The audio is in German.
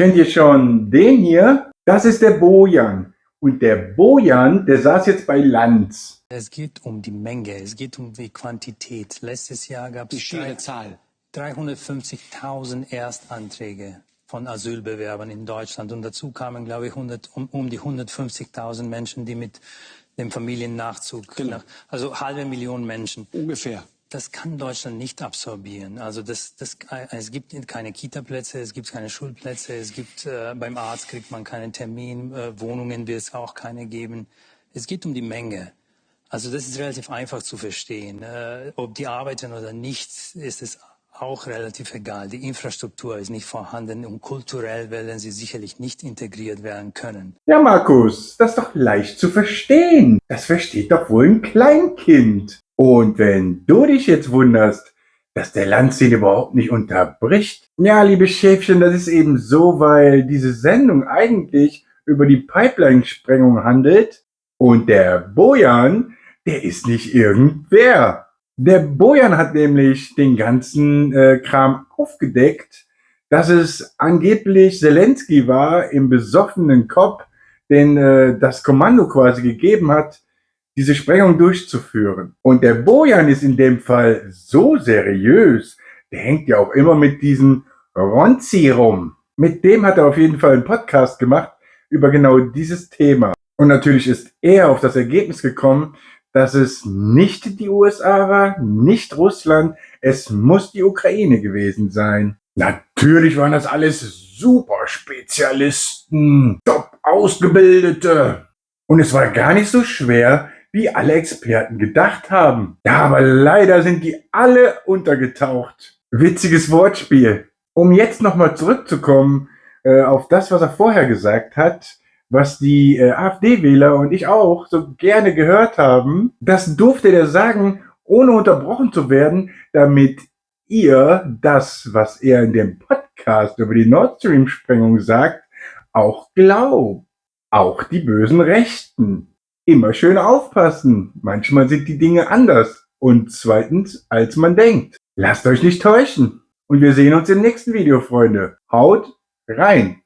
Kennt ihr schon den hier? Das ist der Bojan. Und der Bojan, der saß jetzt bei Lanz. Es geht um die Menge, es geht um die Quantität. Letztes Jahr gab es Die schiere Zahl. 350.000 Erstanträge von Asylbewerbern in Deutschland. Und dazu kamen, glaube ich, um die 150.000 Menschen, die mit dem Familiennachzug, Genau. also halbe Million Menschen. Ungefähr. Das kann Deutschland nicht absorbieren. Also es gibt keine Kita-Plätze, es gibt keine Schulplätze, es gibt beim Arzt kriegt man keinen Termin, Wohnungen wird es auch keine geben. Es geht um die Menge. Also das ist relativ einfach zu verstehen. Ob die arbeiten oder nicht, ist es auch relativ egal. Die Infrastruktur ist nicht vorhanden und kulturell werden sie sicherlich nicht integriert werden können. Ja, Markus, das ist doch leicht zu verstehen. Das versteht doch wohl ein Kleinkind. Und wenn du dich jetzt wunderst, dass der Lanz ihn überhaupt nicht unterbricht. Ja, liebe Schäfchen, das ist eben so, weil diese Sendung eigentlich über die Pipeline-Sprengung handelt. Und der Bojan, der ist nicht irgendwer. Der Bojan hat nämlich den ganzen Kram aufgedeckt, dass es angeblich Zelensky war im besoffenen Kopf, den das Kommando quasi gegeben hat, diese Sprengung durchzuführen. Und der Bojan ist in dem Fall so seriös, der hängt ja auch immer mit diesem Ronzi rum. Mit dem hat er auf jeden Fall einen Podcast gemacht über genau dieses Thema. Und natürlich ist er auf das Ergebnis gekommen, dass es nicht die USA war, nicht Russland, es muss die Ukraine gewesen sein. Natürlich waren das alles Superspezialisten, top ausgebildete. Und es war gar nicht so schwer, wie alle Experten gedacht haben. Ja, aber leider sind die alle untergetaucht. Witziges Wortspiel. Um jetzt nochmal zurückzukommen auf das, was er vorher gesagt hat, was die AfD-Wähler und ich auch so gerne gehört haben, das durfte der sagen, ohne unterbrochen zu werden, damit ihr das, was er in dem Podcast über die Nord Stream-Sprengung sagt, auch glaubt. Auch die bösen Rechten. Immer schön aufpassen. Manchmal sind die Dinge anders. Und zweitens, als man denkt. Lasst euch nicht täuschen. Und wir sehen uns im nächsten Video, Freunde. Haut rein!